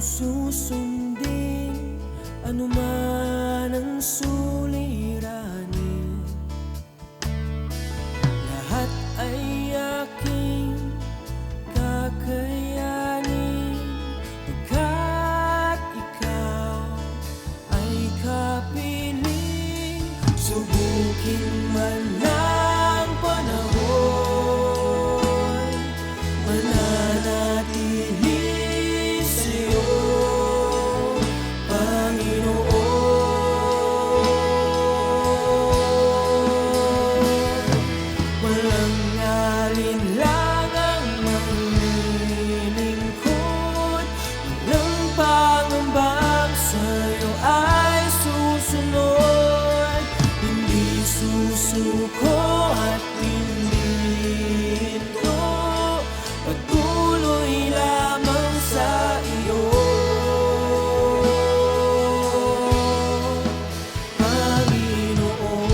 susundin anuman ang suliranin, lahat ay aking kakayanin, pagkat ikaw ay kapiling. Subukin man ng panahon, mananatili sa'yo, Panginoon. Walang alinlangang maglilingkod, walang pangambang sa'yo ay susunod. Hindi susuko at hindi ito, patuloy lamang sa iyo, Panginoon.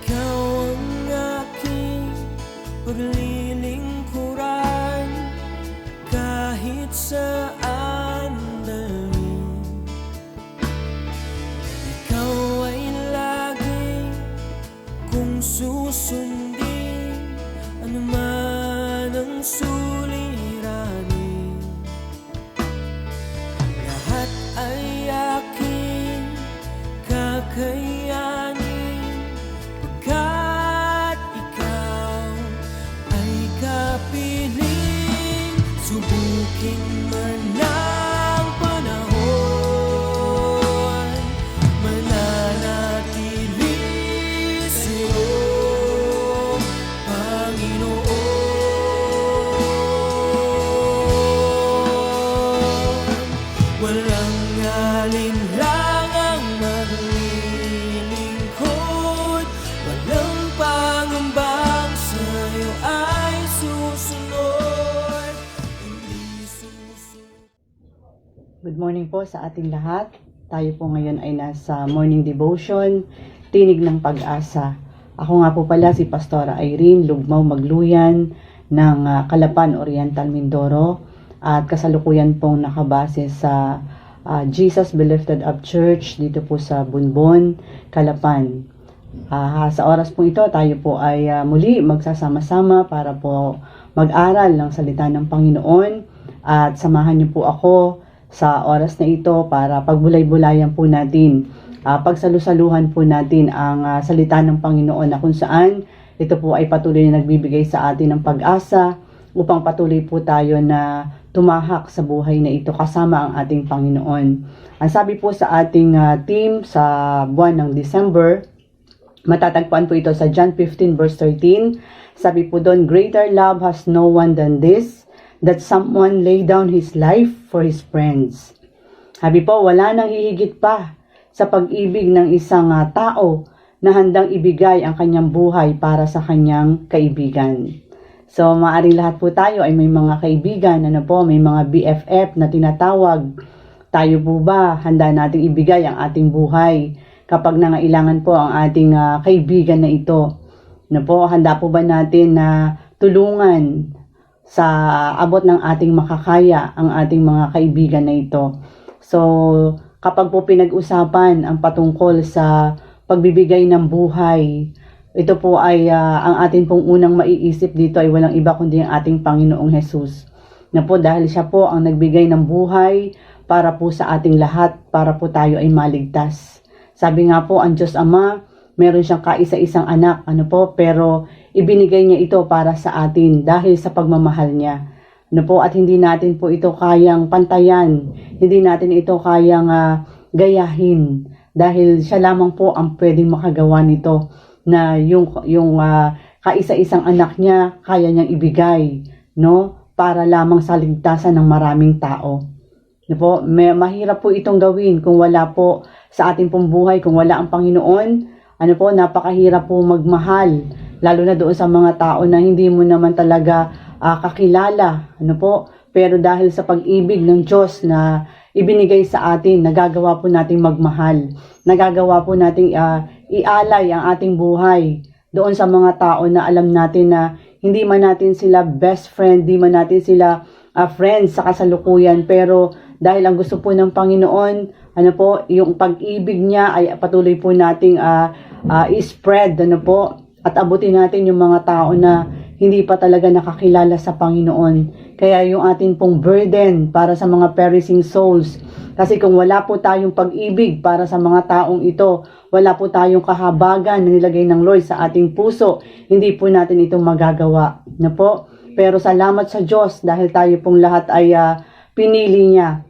Ikaw ang aking paglilingkuran, kahit saan dalhin. Ikaw ay lagi kung susundin anuman ang suliranin, lahat ay aking kakayanin, pagkat ikaw ay kapiling. Subukin man ng panahon, mananatili sa'yo, Panginoon. Walang alinlangang maglilingkod, walang pangambang sa'yo ay susunod. Hindi susunod. Good morning po sa ating lahat. Tayo po ngayon ay nasa morning devotion, Tinig ng Pag-asa. Ako nga po pala si Pastora Irene Lugmao Magluyan ng Calapan Oriental, Mindoro, at kasalukuyan pong nakabase sa Jesus Beloved of Church dito po sa Bunbon, Calapan. Sa oras po ito, tayo po ay muli magsasama-sama para po mag-aral ng salita ng Panginoon, at samahan niyo po ako sa oras na ito para pagbulay-bulayan po natin, pagsalusaluhan po natin ang salita ng Panginoon, na kung saan ito po ay patuloy na nagbibigay sa atin ng pag-asa upang patuloy po tayo na tumahak sa buhay na ito kasama ang ating Panginoon. Ang sabi po sa ating team sa buwan ng December, matatagpuan po ito sa John 15 verse 13. Sabi po doon, "Greater love has no one than this, that someone lay down his life for his friends." Sabi po, wala nang hihigit pa sa pag-ibig ng isang tao na handang ibigay ang kanyang buhay para sa kanyang kaibigan. So, maaaring lahat po tayo ay may mga kaibigan, may mga BFF na tinatawag. Tayo po ba, handa nating ibigay ang ating buhay kapag nangailangan po ang ating kaibigan na ito? Handa po ba natin na tulungan sa abot ng ating makakaya ang ating mga kaibigan na ito? So, kapag po pinag-usapan ang patungkol sa pagbibigay ng buhay, ito po ay ang atin pong unang maiisip dito ay walang iba kundi ang ating Panginoong Jesus. Dahil siya po ang nagbigay ng buhay para po sa ating lahat, para po tayo ay maligtas. Sabi nga po, ang Diyos Ama, meron siyang kaisa-isang anak, pero ibinigay niya ito para sa atin dahil sa pagmamahal niya. At hindi natin po ito kayang pantayan, hindi natin ito kayang gayahin, dahil siya lamang po ang pwedeng makagawa nito, na yung kaisa-isang anak niya kaya niyang ibigay, para lamang sa ligtasan ng maraming tao. Mahirap po itong gawin kung wala po sa ating pong buhay, kung wala ang Panginoon. Napakahirap po magmahal, lalo na doon sa mga tao na hindi mo naman talaga kakilala. pero dahil sa pag-ibig ng Diyos na ibinigay sa atin, nagagawa po nating magmahal. Nagagawa po nating ialay ang ating buhay doon sa mga tao na alam natin na hindi man natin sila best friend, hindi man natin sila friends sa kasalukuyan, pero dahil ang gusto po ng Panginoon, ano po, yung pag-ibig niya ay patuloy po nating i-spread, ano po, at abutin natin yung mga tao na hindi pa talaga nakakilala sa Panginoon. Kaya yung atin pong burden para sa mga perishing souls. Kasi kung wala po tayong pag-ibig para sa mga taong ito, wala po tayong kahabagan na nilagay ng Lord sa ating puso, hindi po natin ito magagawa. Na po? Pero salamat sa Diyos dahil tayo pong lahat ay pinili niya.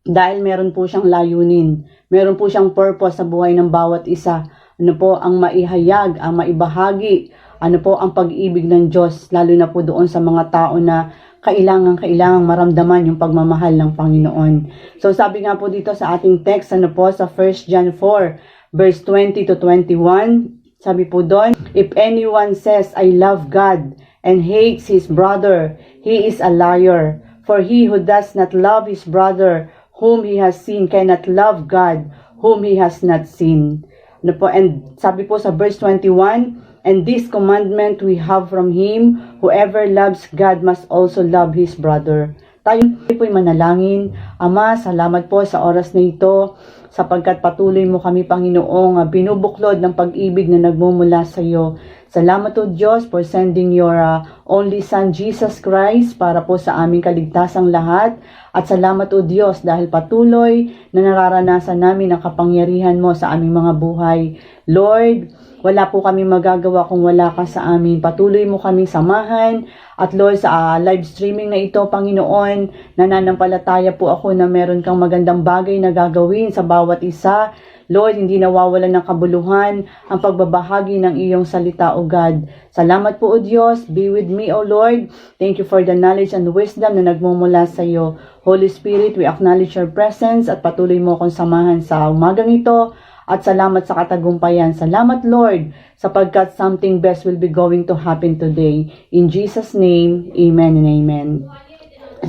Dahil meron po siyang layunin. Meron po siyang purpose sa buhay ng bawat isa. Ano po ang maihayag, ang maibahagi, ano po ang pag-ibig ng Diyos, lalo na po doon sa mga tao na kailangang maramdaman yung pagmamahal ng Panginoon. So sabi nga po dito sa ating text, ano po, sa 1 John 4, verse 20 to 21, sabi po doon, if anyone says, I love God, and hates his brother, he is a liar. For he who does not love his brother, whom he has seen, cannot love God, whom he has not seen. Ano po, and sabi po sa verse 21, and this commandment we have from him, whoever loves God must also love his brother. Tayo po'y manalangin. Ama, salamat po sa oras na ito, sapagkat patuloy mo kami, Panginoong, binubuklod ng pag-ibig na nagmumula sa iyo. Salamat o Diyos for sending your only Son, Jesus Christ, para po sa aming kaligtasang lahat. At salamat o Diyos dahil patuloy na nararanasan namin ang kapangyarihan mo sa aming mga buhay. Lord, wala po kami magagawa kung wala ka sa amin. Patuloy mo kaming samahan. At Lord, sa live streaming na ito, Panginoon, nananampalataya po ako na meron kang magandang bagay na gagawin sa bawat isa. Lord, hindi nawawalan ng kabuluhan ang pagbabahagi ng iyong salita, O God. Salamat po, O Diyos. Be with me, O Lord. Thank you for the knowledge and wisdom na nagmumula sa iyo. Holy Spirit, we acknowledge your presence at patuloy mo akong samahan sa umagang ito. At salamat sa katagumpayan. Salamat, Lord, sapagkat something best will be going to happen today. In Jesus' name, amen and amen.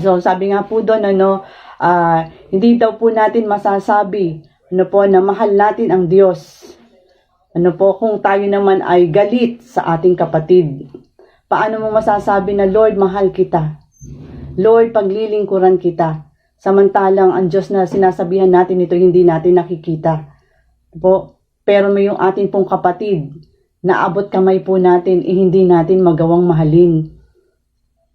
So, sabi nga po doon, hindi daw po natin masasabi na mahal natin ang Diyos. Kung tayo naman ay galit sa ating kapatid. Paano mo masasabi na, Lord, mahal kita? Lord, paglilingkuran kita. Samantalang ang Diyos na sinasabihan natin ito, hindi natin nakikita. Pero may yung ating pong kapatid, na abot kamay po natin, hindi natin magawang mahalin.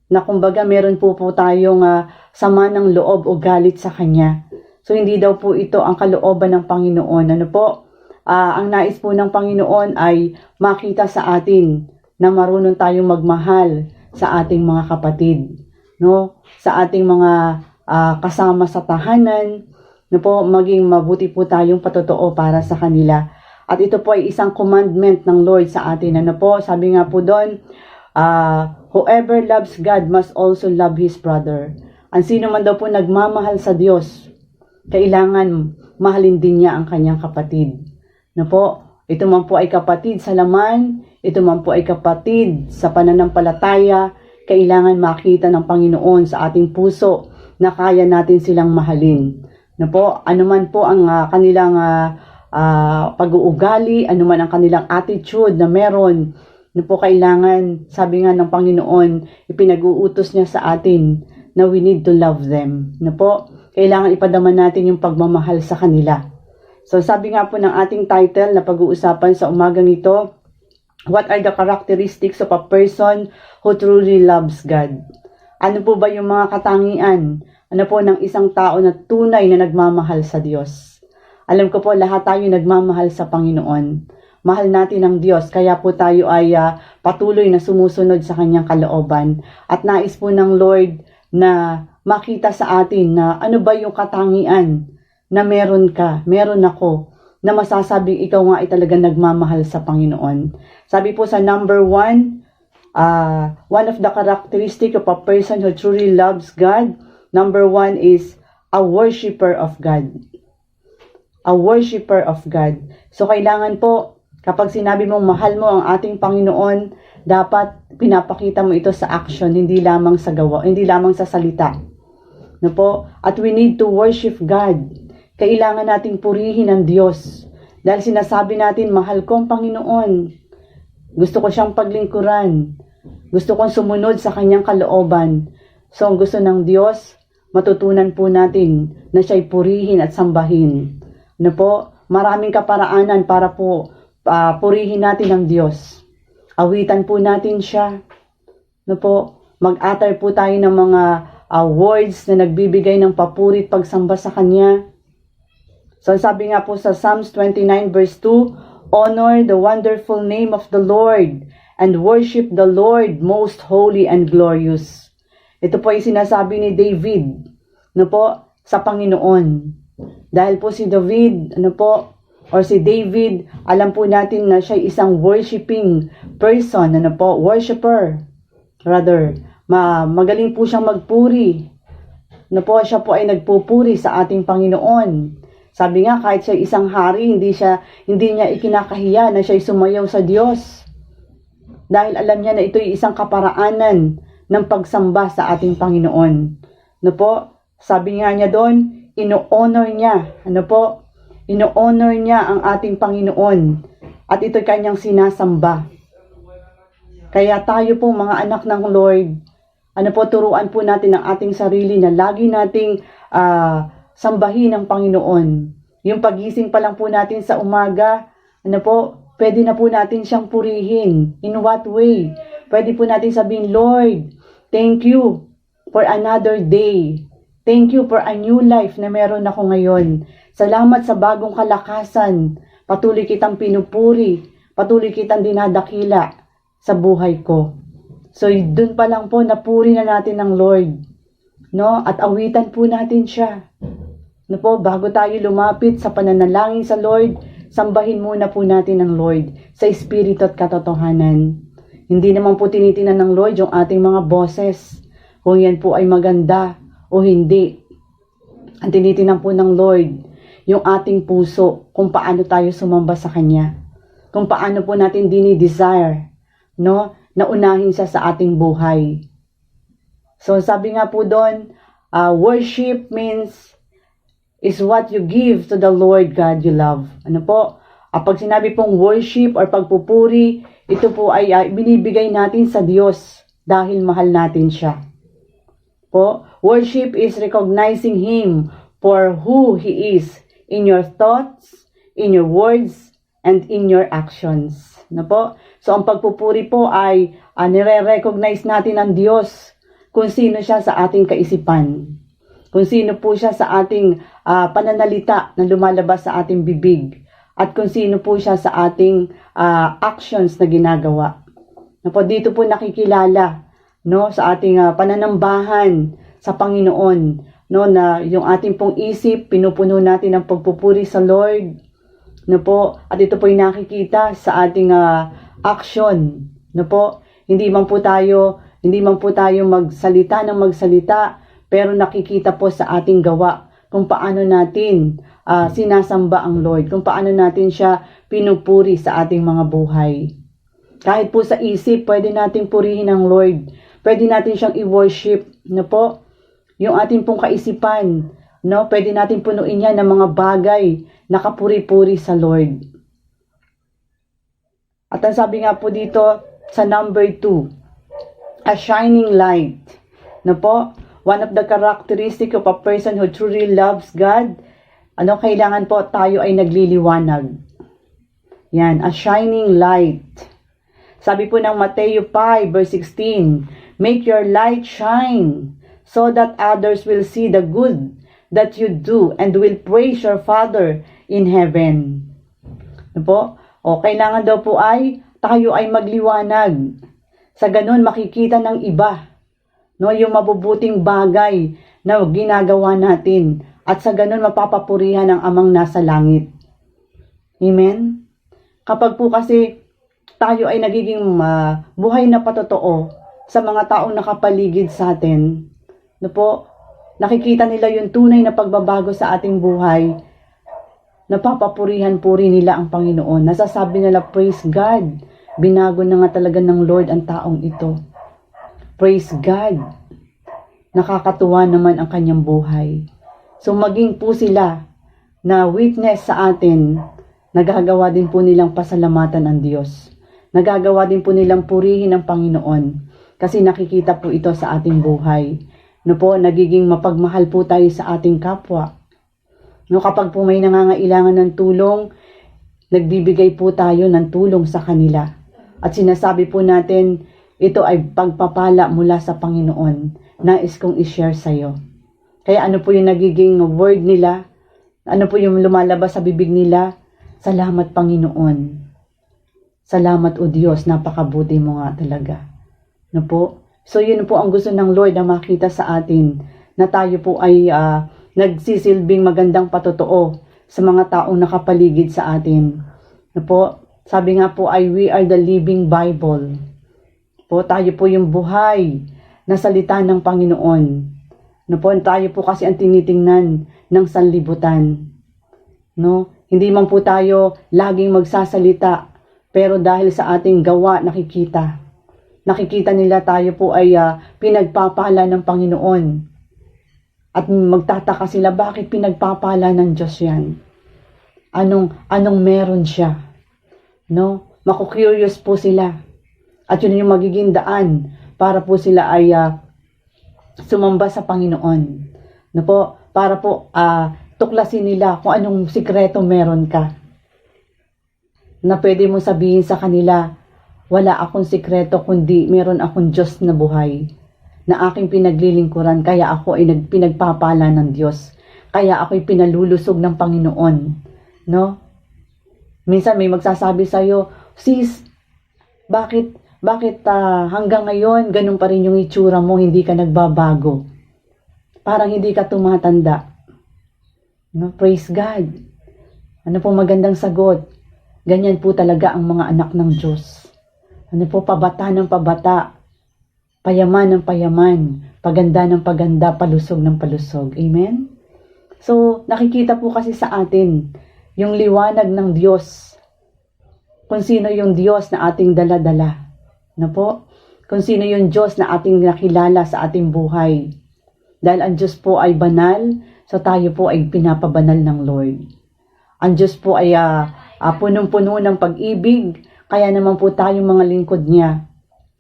Na kumbaga meron po tayong sama ng loob o galit sa Kanya. So, hindi daw po ito ang kalooban ng Panginoon. Ang nais po ng Panginoon ay makita sa atin na marunong tayong magmahal sa ating mga kapatid. Sa ating mga kasama sa tahanan, maging mabuti po tayong patotoo para sa kanila. At ito po ay isang commandment ng Lord sa atin. Sabi nga po doon, whoever loves God must also love his brother. Ang sino man daw po nagmamahal sa Diyos, kailangan mahalin din niya ang kanyang kapatid. Ito man po ay kapatid sa laman, ito man po ay kapatid sa pananampalataya, kailangan makita ng Panginoon sa ating puso na kaya natin silang mahalin. Ano man po ang kanilang pag-uugali, ano man ang kanilang attitude na meron, kailangan, sabi nga ng Panginoon, ipinag-uutos niya sa atin na we need to love them. Kailangan ipadaman natin yung pagmamahal sa kanila. So sabi nga po ng ating title na pag-uusapan sa umagang ito, what are the characteristics of a person who truly loves God? Ano po ba yung mga katangian? Ng isang tao na tunay na nagmamahal sa Diyos? Alam ko po lahat tayo nagmamahal sa Panginoon. Mahal natin ang Diyos, kaya po tayo ay patuloy na sumusunod sa Kanyang kalooban. At nais po ng Lord na makita sa atin na ano ba yung katangian na meron ka, meron ako, na masasabing ikaw nga ay talagang nagmamahal sa Panginoon. Sabi po sa number 1, one of the characteristic of a person who truly loves God, number 1 is a worshiper of God. A worshiper of God. So kailangan po, kapag sinabi mong mahal mo ang ating Panginoon, dapat pinapakita mo ito sa action, hindi lamang sa gawa, hindi lamang sa salita. No po? At we need to worship God. Kailangan nating purihin ang Diyos. Dahil sinasabi natin, mahal ko ang Panginoon. Gusto ko siyang paglingkuran. Gusto kong sumunod sa kanyang kalooban. So, ang gusto ng Diyos, matutunan po natin na siya'y purihin at sambahin. No po? Maraming kaparaanan para po purihin natin ang Diyos. Awitan po natin siya. No po? Mag-utter po tayo ng mga words na nagbibigay ng papuri at pagsamba sa Kanya. So sabi nga po sa Psalms 29 verse 2, honor the wonderful name of the Lord and worship the Lord most holy and glorious. Ito po ay sinasabi ni David, no po, sa Panginoon. Dahil po si David, si David, alam po natin na siya isang worshiping person, worshiper. Rather, magaling po siyang magpuri. Siya po ay nagpupuri sa ating Panginoon. Sabi nga, kahit siya isang hari, hindi niya ikinakahiya na siya sumayaw sa Diyos. Dahil alam niya na ito ay isang kaparaanan ng pagsamba sa ating Panginoon. Sabi nga niya doon, ino-honor niya, ino-honor niya ang ating Panginoon at ito'y kanyang sinasamba. Kaya tayo po mga anak ng Lord, turuan po natin ang ating sarili na lagi nating sambahin ang Panginoon. Yung pagising pa lang po natin sa umaga, pwede na po natin siyang purihin. In what way? Pwede po natin sabihin, Lord, thank you for another day. Thank you for a new life na meron ako ngayon. Salamat sa bagong kalakasan. Patuloy kitang pinupuri. Patuloy kitang dinadakila sa buhay ko. So, dun pa lang po, napuri na natin ng Lord. At awitan po natin siya. Bago tayo lumapit sa pananalangin sa Lord, sambahin muna po natin ang Lord sa espiritu at katotohanan. Hindi naman po tinitinan ng Lord yung ating mga boses. Kung yan po ay maganda o hindi. Ang tinitinan po ng Lord, yung ating puso, kung paano tayo sumamba sa Kanya. Kung paano po natin dinidesire, na unahin siya sa ating buhay. So sabi nga po doon, worship is what you give to the Lord God you love. Pag sinabi pong worship or pagpupuri, ito po ay binibigay natin sa Diyos dahil mahal natin siya. Worship is recognizing Him for who He is in your thoughts, in your words, and in your actions. So ang pagpupuri po ay nire-recognize natin ang Diyos kung sino siya sa ating kaisipan. Kung sino po siya sa ating pananalita na lumalabas sa ating bibig. At kung sino po siya sa ating actions na ginagawa. Dito po nakikilala sa ating pananambahan sa Panginoon, na yung ating pong isip, pinupuno natin ng pagpupuri sa Lord, at ito po ay nakikita sa ating action, hindi man po tayo magsalita ng magsalita, pero nakikita po sa ating gawa kung paano natin sinasamba ang Lord, kung paano natin siya pinupuri sa ating mga buhay. Kahit po sa isip, pwede nating purihin ang Lord. Pwede natin siyang i-worship, yung ating pong kaisipan, pwede natin punuin yan ng mga bagay na kapuri-puri sa Lord. At ang sabi nga po dito sa number 2, a shining light. One of the characteristic of a person who truly loves God, kailangan po tayo ay nagliliwanag. Yan, a shining light. Sabi po ng Matthew 5 verse 16, make your light shine so that others will see the good that you do and will praise your Father in heaven. Kailangan daw po ay tayo ay magliwanag. Sa ganun makikita ng iba yung mabubuting bagay na ginagawa natin at sa ganun mapapapurihan ng Amang nasa langit. Amen? Kapag po kasi tayo ay nagiging buhay na patotoo sa mga taong nakapaligid sa atin, nakikita nila yung tunay na pagbabago sa ating buhay, napapapurihan-puri nila ang Panginoon. Nasasabi nila, praise God. Binago na nga talaga ng Lord ang taong ito. Praise God. Nakakatuwa naman ang kanyang buhay. So maging po sila na witness sa atin, nagagawa din po nilang pasalamatan ang Diyos. Nagagawa din po nilang purihin ang Panginoon. Kasi nakikita po ito sa ating buhay. No po, nagiging mapagmahal po tayo sa ating kapwa. No, kapag po may nangangailangan ng tulong, nagbibigay po tayo ng tulong sa kanila. At sinasabi po natin, ito ay pagpapala mula sa Panginoon. Nais kong i-share sa iyo. Kaya ano po yung nagiging word nila? Ano po yung lumalabas sa bibig nila? Salamat Panginoon. Salamat o Diyos, napakabuti mo nga talaga. No po? So yun po ang gusto ng Lord na makita sa atin, na tayo po ay nagsisilbing magandang patotoo sa mga taong nakapaligid sa atin. No po? Sabi nga po ay we are the living Bible. Po, tayo po yung buhay na salita ng Panginoon. No po, tayo po kasi ang tinitingnan ng sanlibutan. No? Hindi man po tayo laging magsasalita, pero dahil sa ating gawa nakikita. Nakikita nila tayo po ay pinagpapala ng Panginoon. At magtataka sila, bakit pinagpapala ng Diyos yan? Anong meron siya? No? Maku-curious po sila. At yun yung magiging daan para po sila ay sumamba sa Panginoon. No po? Para po tuklasin nila kung anong sikreto meron ka. Na pwede mo sabihin sa kanila, wala akong sikreto kundi meron akong Diyos na buhay na aking pinaglilingkuran, kaya ako ay pinagpapala ng Diyos. Kaya ako'y pinalulusog ng Panginoon. No? Minsan may magsasabi sa'yo, sis, bakit hanggang ngayon ganun pa rin yung itsura mo, hindi ka nagbabago? Parang hindi ka tumatanda. No? Praise God. Ano po magandang sagot? Ganyan po talaga ang mga anak ng Diyos. Ano po, pabata ng pabata, payaman ng payaman, paganda ng paganda, palusog ng palusog. Amen? So, nakikita po kasi sa atin yung liwanag ng Diyos. Kung sino yung Diyos na ating dala-dala. Ano po? Kung sino yung Diyos na ating nakilala sa ating buhay. Dahil ang Diyos po ay banal, so tayo po ay pinapabanal ng Lord. Ang Diyos po ay punong-puno ng pag-ibig, kaya naman po tayong mga lingkod niya,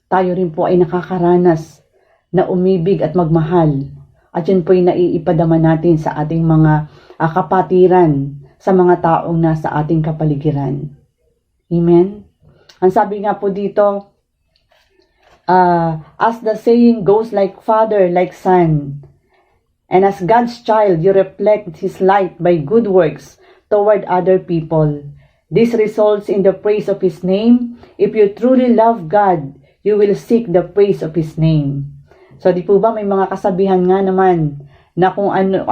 tayo rin po ay nakakaranas na umibig at magmahal. At yun po ay naiipadama natin sa ating mga kapatiran, sa mga taong nasa ating kapaligiran. Amen? Ang sabi nga po dito, as the saying goes, like father, like son. And as God's child, you reflect His light by good works toward other people. This results in the praise of His name. If you truly love God, you will seek the praise of His name. So, di po ba may mga kasabihan nga naman na kung ano,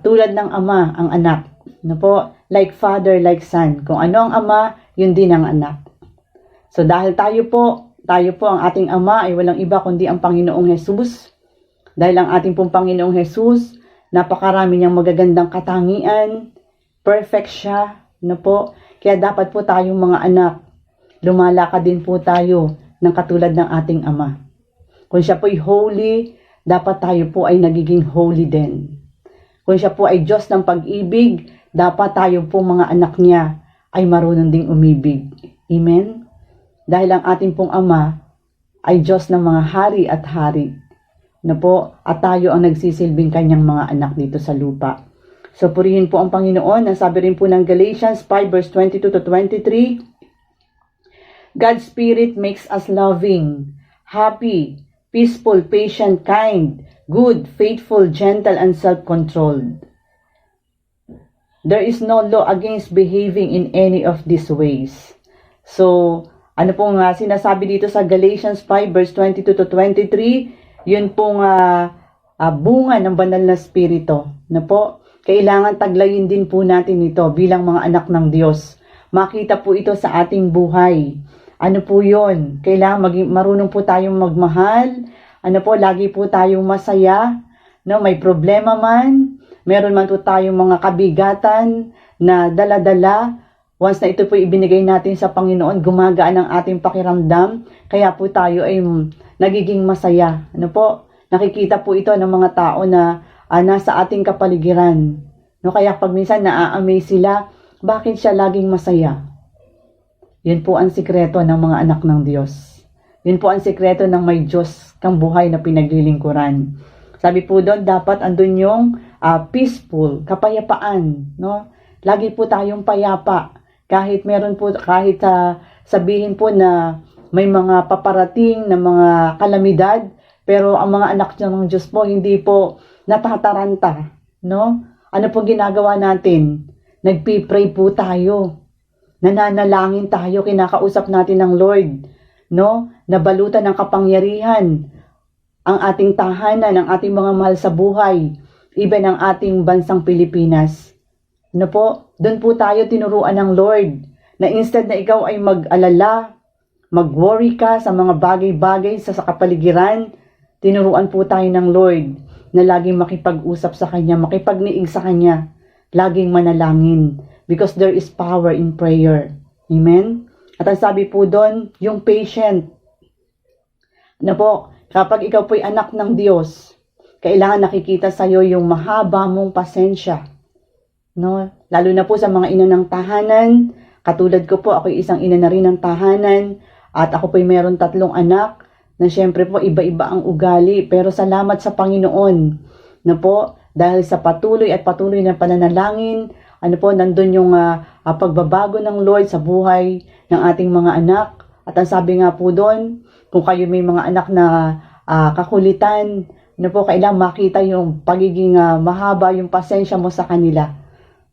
tulad ng ama ang anak. No po? Like father, like son. Kung ano ang ama, yun din ang anak. So, dahil tayo po ang ating ama ay walang iba kundi ang Panginoong Jesus. Dahil ang ating pong Panginoong Jesus, napakarami niyang magagandang katangian, perfect siya. No po? Kaya dapat po tayong mga anak, lumalakad din po tayo ng katulad ng ating ama. Kung siya po ay holy, dapat tayo po ay nagiging holy din. Kung siya po ay Diyos ng pag-ibig, dapat tayo po mga anak niya ay marunong ding umibig. Amen? Dahil ang ating pong ama ay Diyos ng mga hari at hari. No po? At tayo ang nagsisilbing kanyang mga anak dito sa lupa. So, purihin po ang Panginoon. Ang sabi rin po ng Galatians 5 verse 22 to 23, God's Spirit makes us loving, happy, peaceful, patient, kind, good, faithful, gentle, and self-controlled. There is no law against behaving in any of these ways. So, ano pong sinasabi dito sa Galatians 5 verse 22 to 23, yun pong bunga ng banal na spirito. Na po? Kailangan taglayin din po natin ito bilang mga anak ng Diyos. Makita po ito sa ating buhay. Ano po yun? Kailangan marunong po tayong magmahal. Ano po, lagi po tayong masaya. No, may problema man. Meron man po tayong mga kabigatan na dala-dala. Once na ito po ibinigay natin sa Panginoon, gumagaan ang ating pakiramdam, kaya po tayo ay nagiging masaya. Ano po? Nakikita po ito ng mga tao na nasa ating kapaligiran. No, kaya pag minsan naa-amaze sila, bakit siya laging masaya? Yun po ang sikreto ng mga anak ng Diyos. Yun po ang sikreto ng may Diyos kang buhay na pinaglilingkuran. Sabi po doon, dapat andun yung peaceful, kapayapaan. No? Lagi po tayong payapa. Kahit meron po, kahit sabihin po na may mga paparating na mga kalamidad, pero ang mga anak ng Diyos po, hindi po natataranta. No? Ano po ginagawa natin? Nagpipray po tayo. Nananalangin tayo, kinakausap natin ng Lord. No? Nabalutan ng kapangyarihan ang ating tahanan, ang ating mga mahal sa buhay, even ang ating bansang Pilipinas. Ano po? Doon po tayo tinuruan ng Lord na instead na ikaw ay mag-alala, mag-worry ka sa mga bagay-bagay sa kapaligiran, tinuruan po tayo ng Lord na laging makipag-usap sa Kanya, makipagniig sa Kanya, laging manalangin because there is power in prayer. Amen? At ang sabi po doon, yung patient. Ano po? Kapag ikaw po'y anak ng Diyos, kailangan nakikita sa iyo yung mahaba mong pasensya. No? Lalo na po sa mga ina ng tahanan, katulad ko po, ako'y isang ina na rin ng tahanan, at ako po'y meron 3 anak, na syempre po iba-iba ang ugali, pero salamat sa Panginoon, na po, dahil sa patuloy na pananalangin, ano po, nandun yung pagbabago ng Lord sa buhay ng ating mga anak. At ang sabi nga po doon, kung kayo may mga anak na kakulitan, ano po, kailangan makita yung pagiging mahaba yung pasensya mo sa kanila.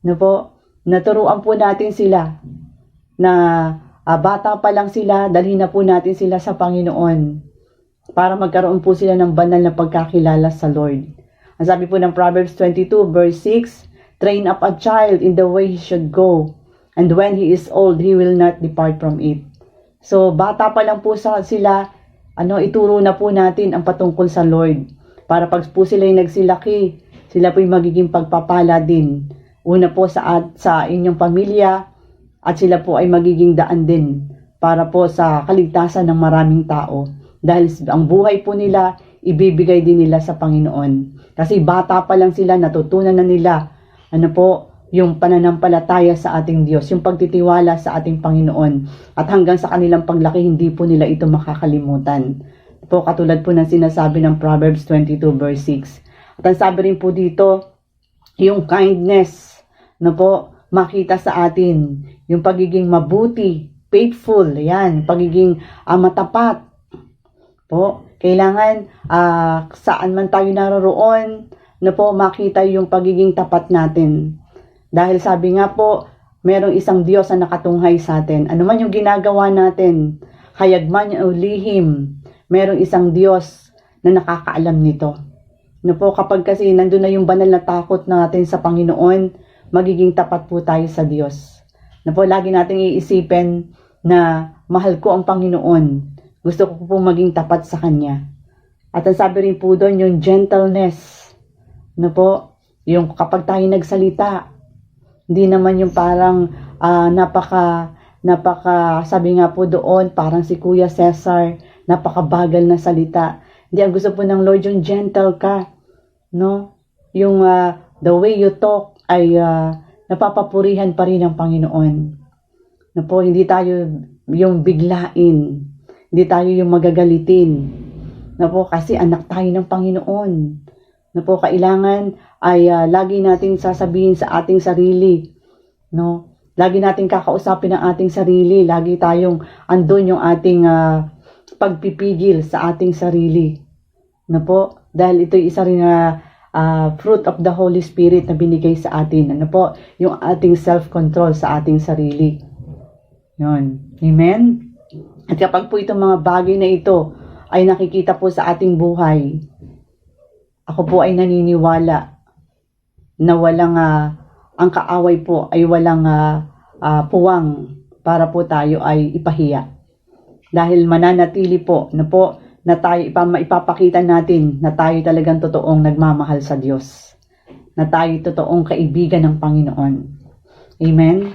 Ano po, naturuan po natin sila na bata pa lang sila, dalhin na po natin sila sa Panginoon para magkaroon po sila ng banal na pagkakilala sa Lord. Ang sabi po ng Proverbs 22 verse 6, train up a child in the way he should go, and when he is old, he will not depart from it. So, bata pa lang po sila, ituro na po natin ang patungkol sa Lord. Para pag po sila yung nagsilaki, sila po yung magiging pagpapala din. Una po sa inyong pamilya, at sila po ay magiging daan din para po sa kaligtasan ng maraming tao. Dahil ang buhay po nila, ibibigay din nila sa Panginoon. Kasi bata pa lang sila, natutunan na nila, yung pananampalataya sa ating Diyos, yung pagtitiwala sa ating Panginoon. At hanggang sa kanilang paglaki, hindi po nila ito makakalimutan. Po, katulad po ng sinasabi ng Proverbs 22 verse 6. At ang sabi rin po dito, yung kindness, makita sa atin, yung pagiging mabuti, faithful, yan, pagiging matapat. Po, kailangan saan man tayo naroroon, makita yung pagiging tapat natin. Dahil sabi nga po, merong isang Diyos na nakatunghay sa atin. Ano man yung ginagawa natin, hayag man o lihim, merong isang Diyos na nakakaalam nito. Kapag kasi nandun na yung banal na takot natin sa Panginoon, magiging tapat po tayo sa Diyos. Lagi nating iisipin na mahal ko ang Panginoon. Gusto ko po maging tapat sa Kanya. At ang sabi rin po doon, yung gentleness. Yung kapag tayo nagsalita, hindi naman yung parang sabi nga po doon, parang si Kuya Cesar, napakabagal na salita. Hindi, ang gusto po ng Lord, yung gentle ka. Yung the way you talk ay napapapurihan pa rin ng Panginoon. Hindi tayo yung biglain. Hindi tayo yung magagalitin. Kasi anak tayo ng Panginoon. Kailangan ay lagi natin sasabihin sa ating sarili. Lagi natin kakausapin ang ating sarili. Lagi tayong andun yung ating pagpipigil sa ating sarili. Dahil ito isa rin fruit of the Holy Spirit na binigay sa atin. Yung ating self-control sa ating sarili. Yun. Amen? At kapag po itong mga bagay na ito ay nakikita po sa ating buhay, ako po ay naniniwala na walang, ang kaaway po ay walang puwang para po tayo ay ipahiya. Dahil mananatili po na tayo ipapakita natin na tayo talagang totoong nagmamahal sa Diyos. Na tayo totoong kaibigan ng Panginoon. Amen?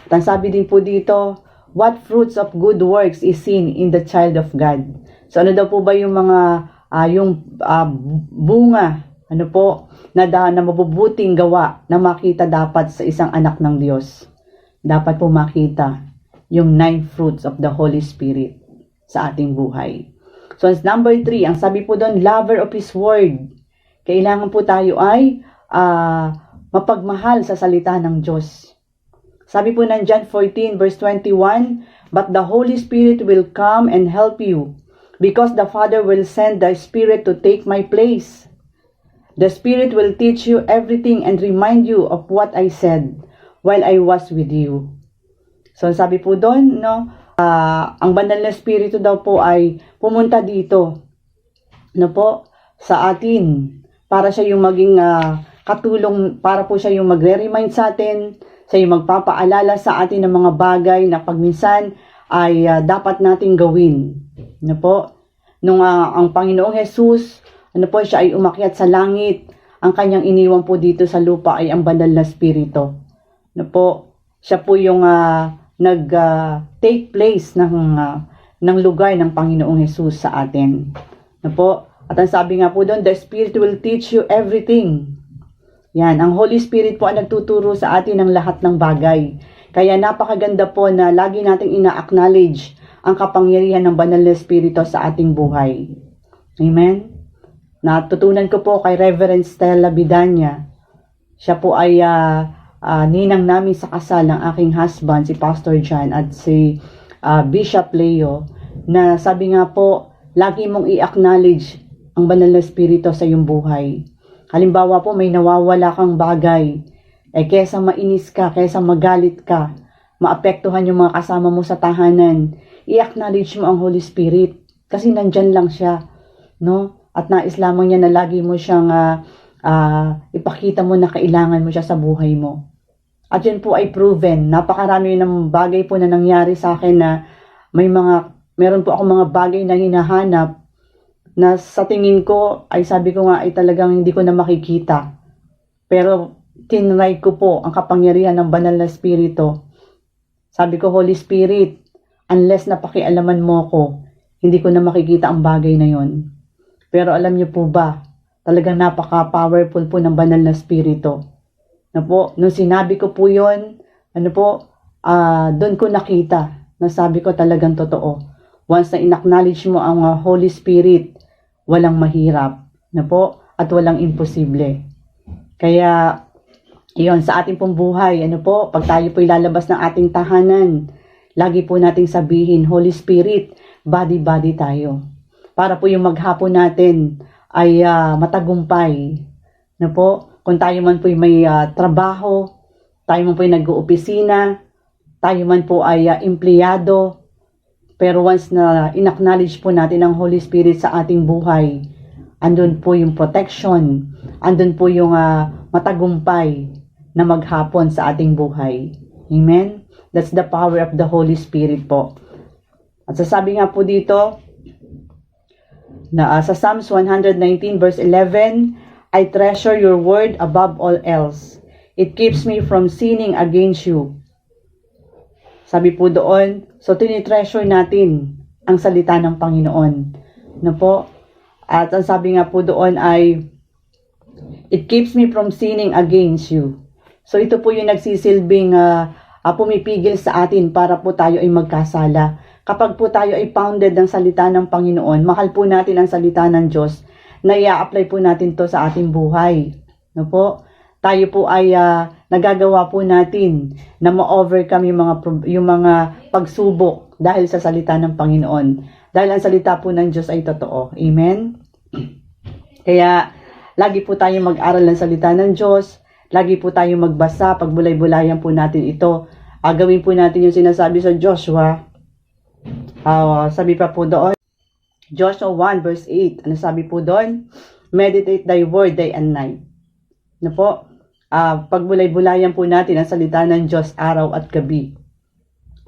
At ang sabi din po dito, what fruits of good works is seen in the child of God? So ano daw po ba yung mga bunga, ano po, na mabubuting gawa na makita dapat sa isang anak ng Diyos? Dapat po makita yung 9 fruits of the Holy Spirit sa ating buhay. So number 3, ang sabi po doon, lover of His Word. Kailangan po tayo ay mapagmahal sa salita ng Diyos. Sabi po ng John 14 verse 21, but the Holy Spirit will come and help you, because the Father will send the Spirit to take my place. The Spirit will teach you everything and remind you of what I said while I was with you. So sabi po doon, no, ang banal na Espiritu daw po ay pumunta dito, no po, sa atin, para siya yung maging katulong, para po siya yung magre-remind sa atin, siya yung magpapaalala sa atin ng mga bagay na pagminsan ay dapat nating gawin. Ano po? Nung ang Panginoong Jesus, ano po, siya ay umakyat sa langit, ang kanyang iniwan po dito sa lupa ay ang banal na Espiritu. Ano po? Siya po yung take place ng lugar ng Panginoong Jesus sa atin. Ano po? At ang sabi nga po doon, the Spirit will teach you everything. Yan, ang Holy Spirit po ang nagtuturo sa atin ng lahat ng bagay. Kaya napakaganda po na lagi nating ina-acknowledge ang kapangyarihan ng banal na Espiritu sa ating buhay. Amen? Natutunan ko po kay Reverend Stella Bidanya. Siya po ay ninang namin sa kasal ng aking husband, si Pastor John, at si Bishop Leo, na sabi nga po, lagi mong i-acknowledge ang banal na Espiritu sa iyong buhay. Halimbawa po, may nawawala kang bagay, kesa mainis ka, kesa magalit ka, maapektuhan yung mga kasama mo sa tahanan, i-acknowledge mo ang Holy Spirit, kasi nandyan lang siya, no? At nais lamang niya na lagi mo siyang ipakita mo na kailangan mo siya sa buhay mo. At yun po ay proven. Napakarami ng bagay po na nangyari sa akin na meron po ako mga bagay na hinahanap na sa tingin ko ay sabi ko nga ay talagang hindi ko na makikita. Pero tinry ko po ang kapangyarihan ng banal na Espiritu. Sabi ko, Holy Spirit, unless napakialaman mo ko, hindi ko na makikita ang bagay na yon. Pero alam niyo po ba, talagang napaka-powerful po ng banal na Espiritu. Na po, nung sinabi ko po yon, doon ko nakita na sabi ko talagang totoo. Once na in-acknowledge mo ang Holy Spirit, walang mahirap, na po, at walang imposible. Kaya, iyon, sa ating pong buhay, pag tayo po ilalabas ng ating tahanan, lagi po nating sabihin, Holy Spirit, body-body tayo. Para po yung maghapon natin ay matagumpay. Na po, kung tayo man po may trabaho, tayo man po ay nag-oopisina, tayo man po ay empleyado, pero once na in-acknowledge po natin ang Holy Spirit sa ating buhay, andun po yung protection, andun po yung matagumpay na maghapon sa ating buhay. Amen? That's the power of the Holy Spirit po. At sasabi nga po dito, na sa Psalms 119 verse 11, I treasure your word above all else. It keeps me from sinning against you. Sabi po doon, so tinitreasure natin ang salita ng Panginoon. No po? At ang sabi nga po doon ay, it keeps me from sinning against you. So ito po yung nagsisilbing pumipigil sa atin para po tayo ay magkasala. Kapag po tayo ay pounded ng salita ng Panginoon, mahal po natin ang salita ng Diyos, na i-apply po natin to sa ating buhay. No po? Tayo po ay nagagawa po natin na ma-overcome yung mga pagsubok dahil sa salita ng Panginoon. Dahil ang salita po ng Diyos ay totoo. Amen? Kaya, lagi po tayo mag-aral ng salita ng Diyos. Lagi po tayo magbasa. Pagbulay-bulayan po natin ito. Gawin po natin yung sinasabi sa Joshua. Sabi pa po doon, Joshua 1 verse 8. Ano sabi po doon? Meditate thy word day and night. Ano po? Pagbulay-bulayan po natin ang salita ng Diyos araw at gabi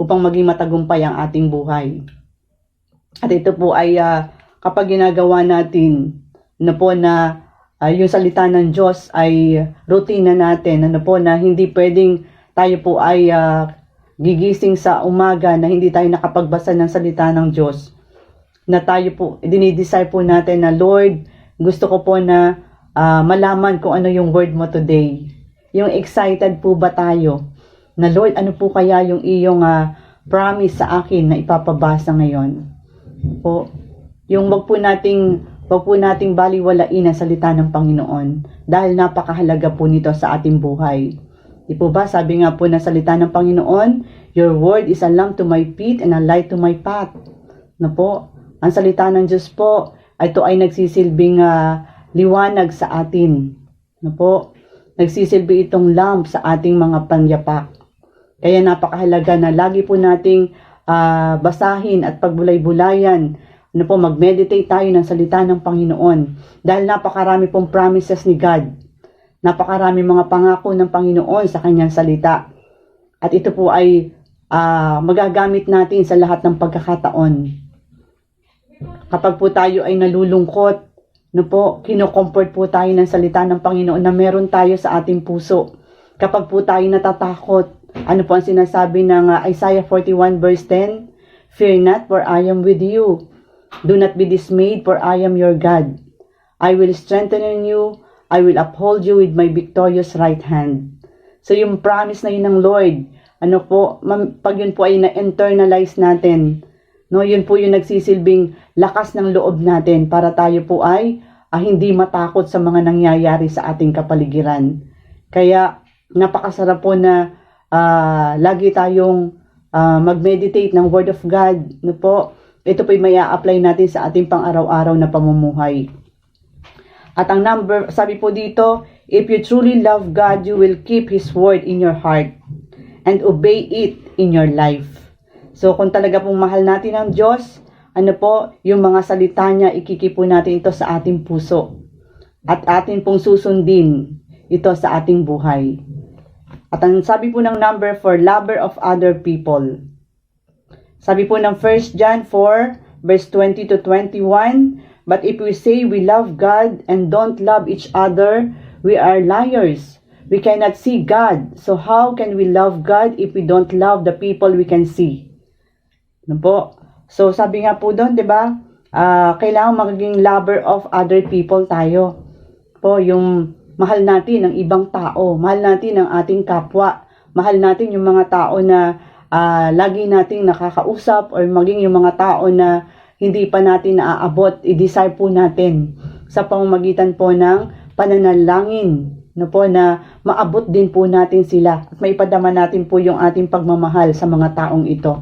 upang maging matagumpay ang ating buhay. At ito po ay kapag ginagawa natin na yung salita ng Diyos ay routine na natin, na hindi pwedeng tayo po ay gigising sa umaga na hindi tayo nakapagbasa ng salita ng Diyos, na tayo po, dinidesire po natin na, Lord, gusto ko po na malaman kung ano yung word mo today. Yung excited po ba tayo na, Lord, ano po kaya yung iyong promise sa akin na ipapabasa ngayon? Po, yung wag po nating baliwalain ang salita ng Panginoon dahil napakahalaga po nito sa ating buhay. Di po ba, sabi nga po na salita ng Panginoon, your word is a lamp to my feet and a light to my path. Na po, ang salita ng Diyos po, ito ay nagsisilbing liwanag sa atin. Na po, nagsisilbi itong lamp sa ating mga panyapak. Kaya napakahalaga na lagi po nating basahin at pagbulay-bulayan. Ano po, mag-meditate tayo ng salita ng Panginoon. Dahil napakarami pong promises ni God. Napakarami mga pangako ng Panginoon sa kanyang salita. At ito po ay magagamit natin sa lahat ng pagkakataon. Kapag po tayo ay nalulungkot, no po, kino-comfort po tayo ng salita ng Panginoon na meron tayo sa ating puso. Kapag po tayo natatakot, ano po ang sinasabi ng Isaiah 41 verse 10? Fear not, for I am with you. Do not be dismayed, for I am your God. I will strengthen you. I will uphold you with my victorious right hand. So yung promise na yun ng Lord, ano po, pag yun po ay na-internalize natin, no, yun po yung nagsisilbing lakas ng loob natin para tayo po ay hindi matakot sa mga nangyayari sa ating kapaligiran. Kaya napakasarap po na lagi tayong mag-meditate ng Word of God, no po. Ito po ay may a-apply natin sa ating pang-araw-araw na pamumuhay. At ang sabi po dito, if you truly love God, you will keep His word in your heart and obey it in your life. So kung talaga pong mahal natin ang Diyos, ano po, yung mga salita niya, ikikipo natin ito sa ating puso. At atin pong susundin ito sa ating buhay. At ang sabi po ng number for lover of other people. Sabi po ng 1 John 4, verse 20 to 21, but if we say we love God and don't love each other, we are liars. We cannot see God. So how can we love God if we don't love the people we can see? Ano po? So sabi nga po doon, 'di ba? Kailangan maging lover of other people tayo. Po, yung mahal natin ang ibang tao, mahal natin ang ating kapwa, mahal natin yung mga tao na lagi nating nakakausap or maging yung mga tao na hindi pa natin naaabot, i-desire po natin sa pamamagitan po ng pananalangin, no po, na maabot din po natin sila at maipadama natin po yung ating pagmamahal sa mga taong ito.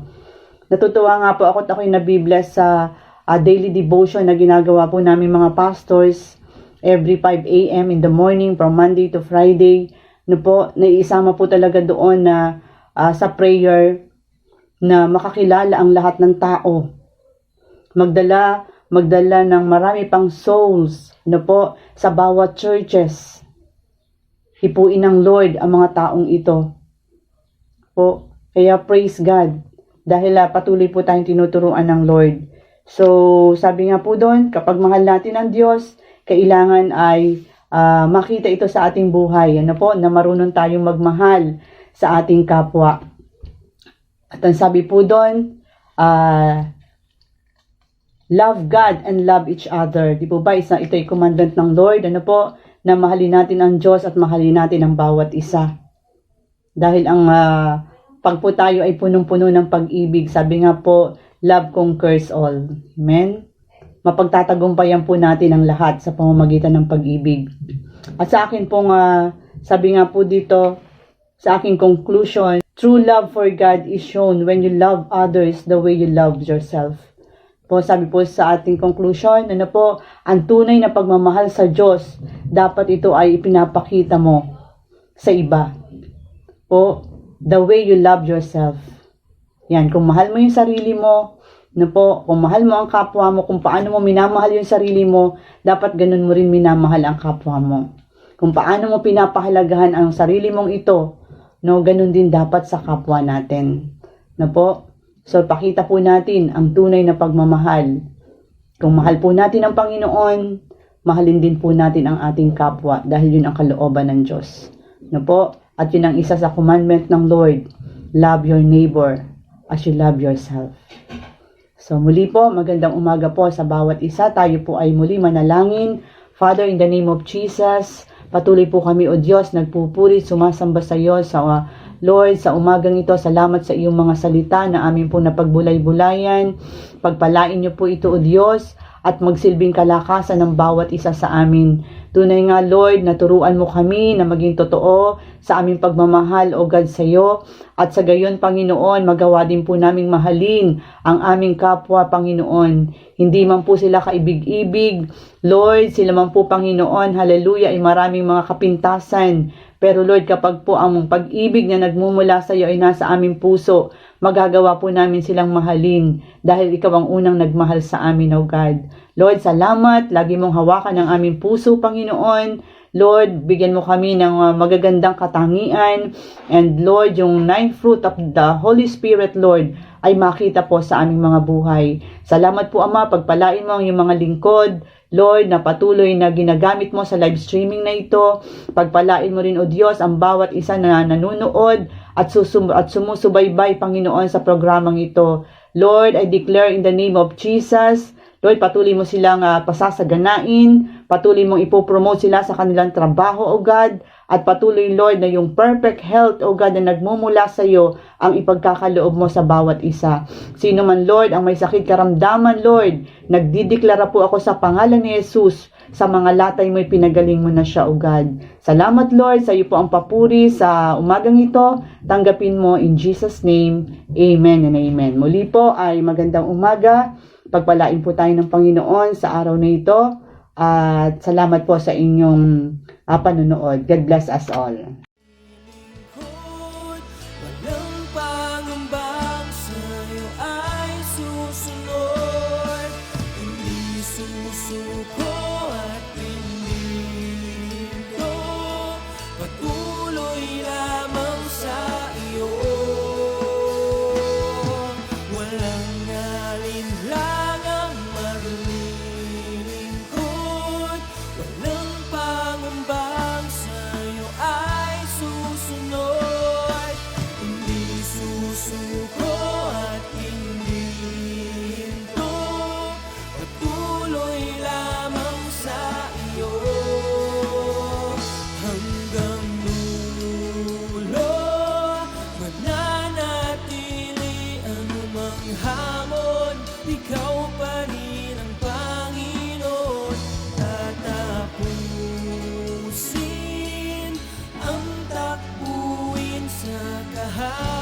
Natutuwa nga po ako at ako'y nabibless sa daily devotion na ginagawa po namin mga pastors every 5 a.m. in the morning from Monday to Friday. No po, naiisama po talaga doon na sa prayer na makakilala ang lahat ng tao. Magdala ng marami pang souls, no po, sa bawat churches. Hipuin ng Lord ang mga taong ito. Po, kaya praise God dahil patuloy po tayong tinuturuan ng Lord. So, sabi nga po doon, kapag mahal natin ang Diyos, kailangan ay makita ito sa ating buhay. Ano po, na marunong tayong magmahal sa ating kapwa. At ang sabi po doon, love God and love each other. Di po ba, ito ay commandment ng Lord, ano po, na mahalin natin ang Diyos at mahalin natin ang bawat isa. Dahil ang pag po tayo ay punong-puno ng pag-ibig, sabi nga po, love conquers all. Amen? Mapagtatagumpayan po natin ang lahat sa pamamagitan ng pag-ibig. At sa akin pong, sabi nga po dito, sa aking conclusion, true love for God is shown when you love others the way you love yourself. Po, sabi po sa ating conclusion, ano po, ang tunay na pagmamahal sa Diyos, dapat ito ay ipinapakita mo sa iba. Po, the way you love yourself. Yan, kung mahal mo yung sarili mo, ano po, kung mahal mo ang kapwa mo, kung paano mo minamahal yung sarili mo, dapat ganun mo rin minamahal ang kapwa mo. Kung paano mo pinapahalagahan ang sarili mong ito, no, ganun din dapat sa kapwa natin. No po? So, pakita po natin ang tunay na pagmamahal. Kung mahal po natin ang Panginoon, mahalin din po natin ang ating kapwa dahil yun ang kalooban ng Diyos. No po? At yun ang isa sa commandment ng Lord love your neighbor as you love yourself. So muli po, magandang umaga po sa bawat isa. Tayo po ay muli manalangin. Father, in the name of Jesus, patuloy po kami, O Diyos, nagpupuri, sumasamba sa iyo, sa Lord, sa umagang ito. Salamat sa iyong mga salita na amin po napagbulay-bulayan. Pagpalain niyo po ito, O Diyos, at magsilbing kalakasan ng bawat isa sa amin. Tunay nga, Lord, naturuan mo kami na maging totoo sa aming pagmamahal, O God, sa iyo. At sa gayon, Panginoon, magawa din po naming mahalin ang aming kapwa, Panginoon. Hindi man po sila kaibig-ibig, Lord, sila man po, Panginoon, hallelujah, ay maraming mga kapintasan. Pero Lord, kapag po ang pag-ibig na nagmumula sa iyo ay nasa aming puso, magagawa po namin silang mahalin dahil ikaw ang unang nagmahal sa amin, O God. Lord, salamat. Lagi mong hawakan ang aming puso, Panginoon. Lord, bigyan mo kami ng magagandang katangian. And Lord, yung ninth fruit of the Holy Spirit, Lord, ay makita po sa aming mga buhay. Salamat po, Ama. Pagpalain mo ang iyong mga lingkod, Lord, na patuloy na ginagamit mo sa live streaming na ito. Pagpalain mo rin, O Diyos, ang bawat isa na nanonood at sumusubaybay, Panginoon, sa programang ito. Lord, I declare in the name of Jesus, Lord, patuloy mo silang pasasaganain, patuloy mong ipopromote sila sa kanilang trabaho, O God, at patuloy, Lord, na yung perfect health, O God, na nagmumula sa iyo ang ipagkakaloob mo sa bawat isa. Sino man, Lord, ang may sakit karamdaman, Lord, nagdideklara po ako sa pangalan ni Jesus, sa mga latay mo'y pinagaling mo na siya, O God. Salamat, Lord, sa iyo po ang papuri sa umagang ito. Tanggapin mo in Jesus' name. Amen and amen. Muli po ay magandang umaga. Pagpalain po tayo ng Panginoon sa araw na ito. At salamat po sa inyong panonood. God bless us all. Walang pangambang sa'yo ay susunod. Hindi susuko at hindi ito. Patuloy lamang sa iyo. Walang alinlangang maglilingkod. Walang pangambang sa'yo ay susunod. Hindi susuko at hindi hinto. Patuloy lamang sa iyo. Hanggang dulo, mananatili anumang hamon. Ikaw pa rin ang Panginoon. Tatapusin ang takbuhin sa kahanan.